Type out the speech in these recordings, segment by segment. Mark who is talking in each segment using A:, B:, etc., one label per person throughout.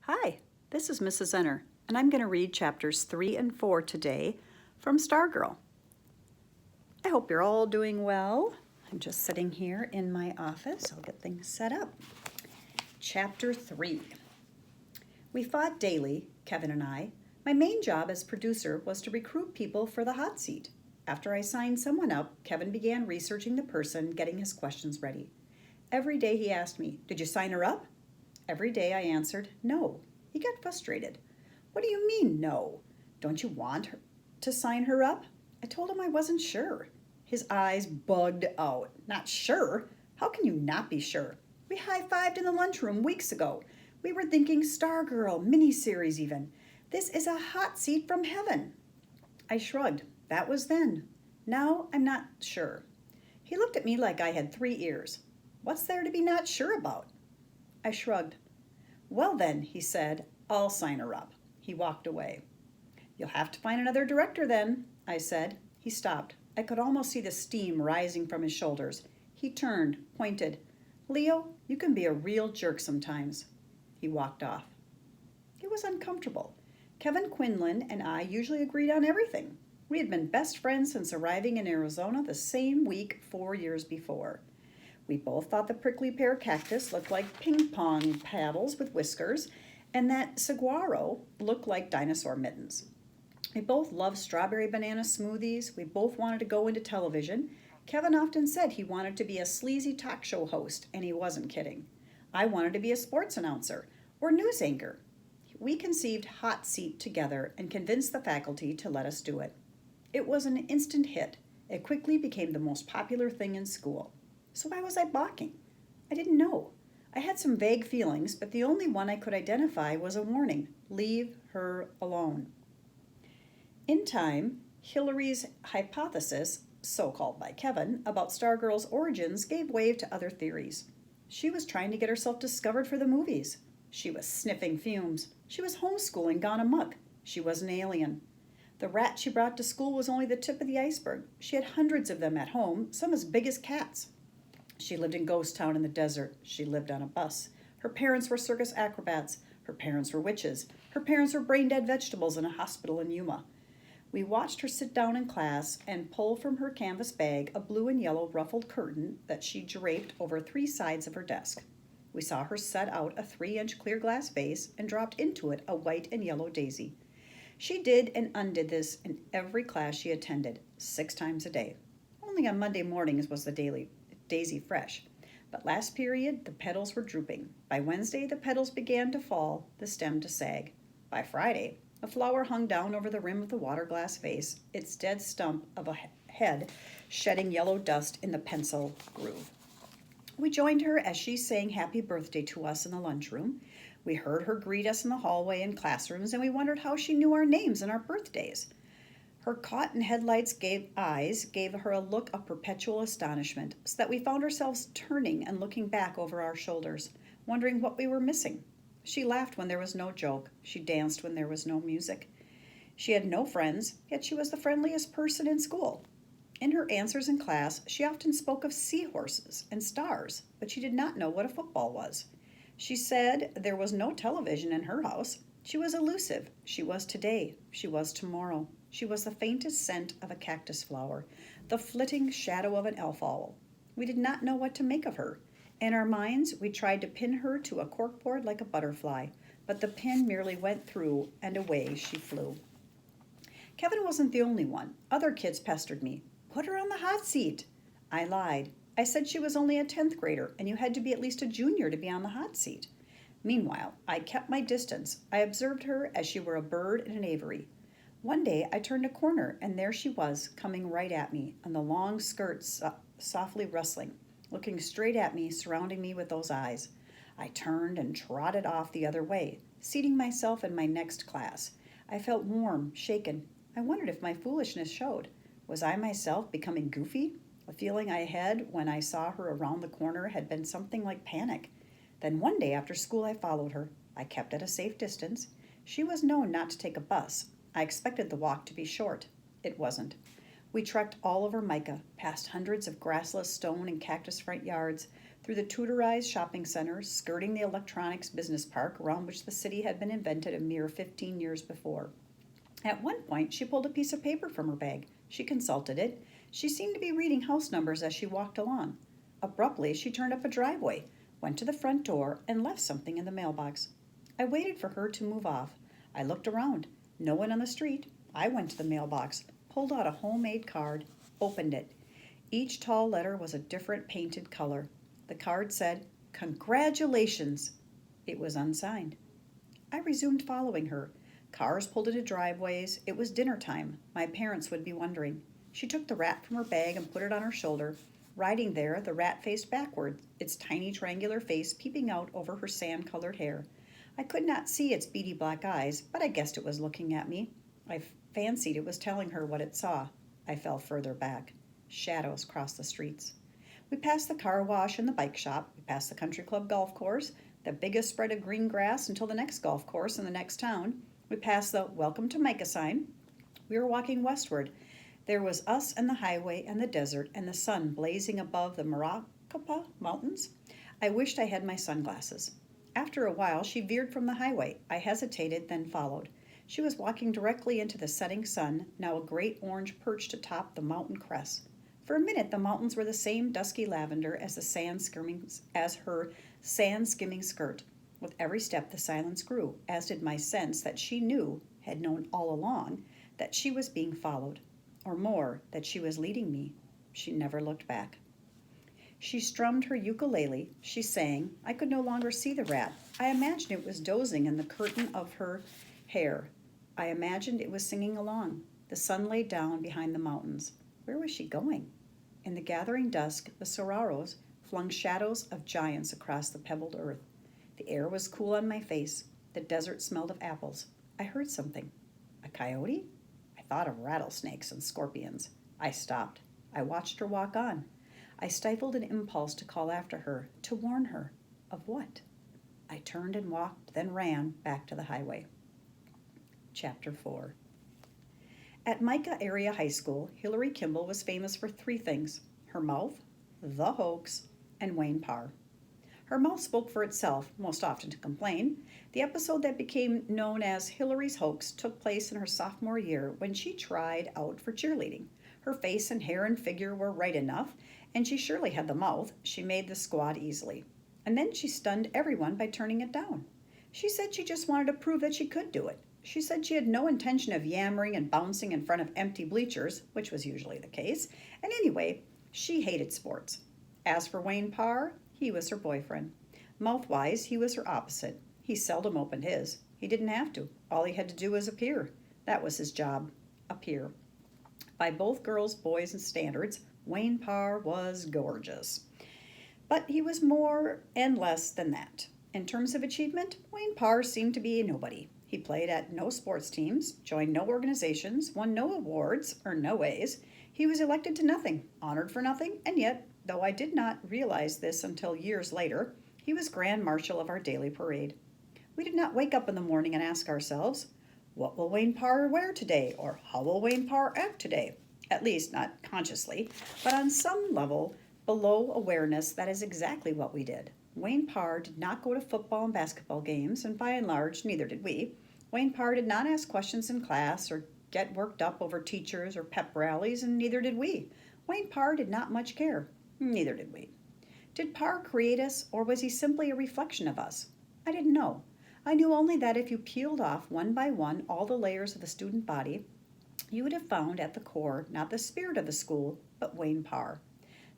A: Hi, this is Mrs. Zenner, and I'm going to read chapters 3 and 4 today from Stargirl. I hope you're all doing well. I'm just sitting here in my office. I'll get things set up. Chapter 3. We fought daily, Kevin and I. My main job as producer was to recruit people for the hot seat. After I signed someone up, Kevin began researching the person, getting his questions ready. Every day he asked me, "Did you sign her up?" Every day I answered, "No." He got frustrated. "What do you mean, no? Don't you want her to sign her up?" I told him I wasn't sure. His eyes bugged out. "Not sure? How can you not be sure? We high-fived in the lunchroom weeks ago. We were thinking Stargirl, miniseries even. This is a hot seat from heaven." I shrugged. That was then. Now I'm not sure. He looked at me like I had 3 ears. "What's there to be not sure about?" I shrugged. "Well then," he said, "I'll sign her up." He walked away. "You'll have to find another director then," I said. He stopped. I could almost see the steam rising from his shoulders. He turned, pointed. "Leo, you can be a real jerk sometimes." He walked off. It was uncomfortable. Kevin Quinlan and I usually agreed on everything. We had been best friends since arriving in Arizona the same week 4 years before. We both thought the prickly pear cactus looked like ping pong paddles with whiskers, and that saguaro looked like dinosaur mittens. We both loved strawberry banana smoothies. We both wanted to go into television. Kevin often said he wanted to be a sleazy talk show host, and he wasn't kidding. I wanted to be a sports announcer or news anchor. We conceived Hot Seat together and convinced the faculty to let us do it. It was an instant hit. It quickly became the most popular thing in school. So why was I balking? I didn't know. I had some vague feelings, but the only one I could identify was a warning: leave her alone. In time, Hillary's hypothesis, so called by Kevin, about Stargirl's origins gave way to other theories. She was trying to get herself discovered for the movies. She was sniffing fumes. She was homeschooling gone amok. She was an alien. The rat she brought to school was only the tip of the iceberg. She had hundreds of them at home, some as big as cats. She lived in Ghost Town in the desert. She lived on a bus. Her parents were circus acrobats. Her parents were witches. Her parents were brain-dead vegetables in a hospital in Yuma. We watched her sit down in class and pull from her canvas bag a blue and yellow ruffled curtain that she draped over 3 sides of her desk. We saw her set out a 3-inch clear glass vase and dropped into it a white and yellow daisy. She did and undid this in every class she attended, 6 times a day. Only on Monday mornings was the daisy fresh. But last period, the petals were drooping. By Wednesday, the petals began to fall, the stem to sag. By Friday, a flower hung down over the rim of the water glass vase, its dead stump of a head shedding yellow dust in the pencil groove. We joined her as she sang happy birthday to us in the lunchroom. We heard her greet us in the hallway and classrooms, and we wondered how she knew our names and our birthdays. Her caught-in headlights eyes gave her a look of perpetual astonishment, so that we found ourselves turning and looking back over our shoulders, wondering what we were missing. She laughed when there was no joke. She danced when there was no music. She had no friends, yet she was the friendliest person in school. In her answers in class, she often spoke of seahorses and stars, but she did not know what a football was. She said there was no television in her house. She was elusive. She was today. She was tomorrow. She was the faintest scent of a cactus flower, the flitting shadow of an elf owl. We did not know what to make of her. In our minds, we tried to pin her to a corkboard like a butterfly, but the pin merely went through, and away she flew. Kevin wasn't the only one. Other kids pestered me. "Put her on the hot seat." I lied. I said she was only a 10th grader, and you had to be at least a junior to be on the hot seat. Meanwhile, I kept my distance. I observed her as she were a bird in an aviary. One day I turned a corner, and there she was, coming right at me, and the long skirts softly rustling, looking straight at me, surrounding me with those eyes. I turned and trotted off the other way, seating myself in my next class. I felt warm, shaken. I wondered if my foolishness showed. Was I myself becoming goofy? The feeling I had when I saw her around the corner had been something like panic. Then one day after school I followed her. I kept at a safe distance. She was known not to take a bus. I expected the walk to be short. It wasn't. We trekked all over Micah, past hundreds of grassless stone and cactus front yards, through the Tutorized shopping center, skirting the electronics business park around which the city had been invented a mere 15 years before. At one point, she pulled a piece of paper from her bag. She consulted it. She seemed to be reading house numbers as she walked along. Abruptly, she turned up a driveway, went to the front door, and left something in the mailbox. I waited for her to move off. I looked around. No one on the street. I went to the mailbox, pulled out a homemade card, opened it. Each tall letter was a different painted color. The card said, "Congratulations." It was unsigned. I resumed following her. Cars pulled into driveways. It was dinner time. My parents would be wondering. She took the rat from her bag and put it on her shoulder. Riding there, the rat faced backward, its tiny triangular face peeping out over her sand-colored hair. I could not see its beady black eyes, but I guessed it was looking at me. I fancied it was telling her what it saw. I fell further back. Shadows crossed the streets. We passed the car wash and the bike shop. We passed the country club golf course, the biggest spread of green grass until the next golf course in the next town. We passed the "Welcome to Micah" sign. We were walking westward. There was us and the highway and the desert and the sun blazing above the Maracapa Mountains. I wished I had my sunglasses. After a while, she veered from the highway. I hesitated, then followed. She was walking directly into the setting sun, now a great orange perched atop the mountain crest. For a minute, the mountains were the same dusky lavender as her sand-skimming skirt. With every step, the silence grew, as did my sense that she knew, had known all along, that she was being followed. Or more, that she was leading me. She never looked back. She strummed her ukulele. She sang. I could no longer see the rat. I imagined it was dozing in the curtain of her hair. I imagined it was singing along. The sun lay down behind the mountains. Where was she going? In the gathering dusk, the saguaros flung shadows of giants across the pebbled earth. The air was cool on my face. The desert smelled of apples. I heard something. A coyote? I thought of rattlesnakes and scorpions. I stopped. I watched her walk on. I stifled an impulse to call after her, to warn her. Of what? I turned and walked, then ran back to the highway. Chapter 4. At Micah Area High School, Hillary Kimball was famous for three things: her mouth, the hoax, and Wayne Parr. Her mouth spoke for itself, most often to complain. The episode that became known as Hillary's Hoax took place in her sophomore year when she tried out for cheerleading. Her face and hair and figure were right enough, and she surely had the mouth. She made the squad easily. And then she stunned everyone by turning it down. She said she just wanted to prove that she could do it. She said she had no intention of yammering and bouncing in front of empty bleachers, which was usually the case. And anyway, she hated sports. As for Wayne Parr, he was her boyfriend. Mouth-wise, he was her opposite. He seldom opened his. He didn't have to. All he had to do was appear. That was his job. Appear. By both girls' boys' standards, Wayne Parr was gorgeous. But he was more and less than that. In terms of achievement, Wayne Parr seemed to be a nobody. He played at no sports teams, joined no organizations, won no awards, earned no A's. He was elected to nothing, honored for nothing, and yet, though I did not realize this until years later, he was Grand Marshal of our daily parade. We did not wake up in the morning and ask ourselves, what will Wayne Parr wear today, or how will Wayne Parr act today? At least not consciously, but on some level below awareness, that is exactly what we did. Wayne Parr did not go to football and basketball games, and by and large, neither did we. Wayne Parr did not ask questions in class or get worked up over teachers or pep rallies, and neither did we. Wayne Parr did not much care. Neither did we. Did Parr create us, or was he simply a reflection of us? I didn't know. I knew only that if you peeled off one by one all the layers of the student body, you would have found at the core not the spirit of the school, but Wayne Parr.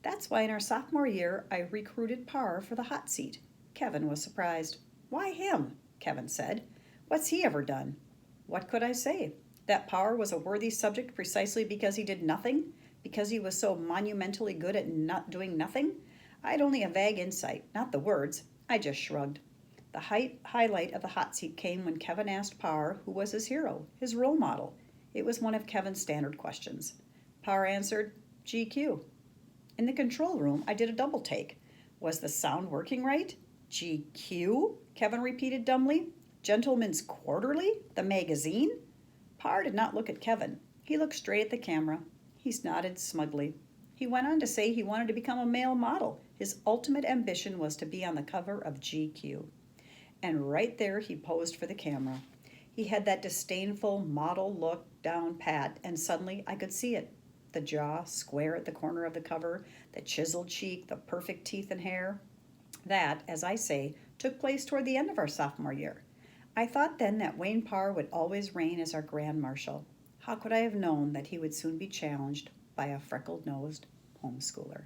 A: That's why in our sophomore year, I recruited Parr for the hot seat. Kevin was surprised. Why him? Kevin said. What's he ever done? What could I say? That Parr was a worthy subject precisely because he did nothing? Because he was so monumentally good at not doing nothing? I had only a vague insight, not the words. I just shrugged. The highlight of the hot seat came when Kevin asked Parr who was his hero, his role model. It was one of Kevin's standard questions. Parr answered, GQ. In the control room, I did a double take. Was the sound working right? GQ? Kevin repeated dumbly. Gentleman's Quarterly? The magazine? Parr did not look at Kevin. He looked straight at the camera. He nodded smugly. He went on to say he wanted to become a male model. His ultimate ambition was to be on the cover of GQ. And right there he posed for the camera. He had that disdainful model look down pat, and suddenly I could see it. The jaw square at the corner of the cover, the chiseled cheek, the perfect teeth and hair. That, as I say, took place toward the end of our sophomore year. I thought then that Wayne Parr would always reign as our Grand Marshal. How could I have known that he would soon be challenged by a freckled-nosed homeschooler?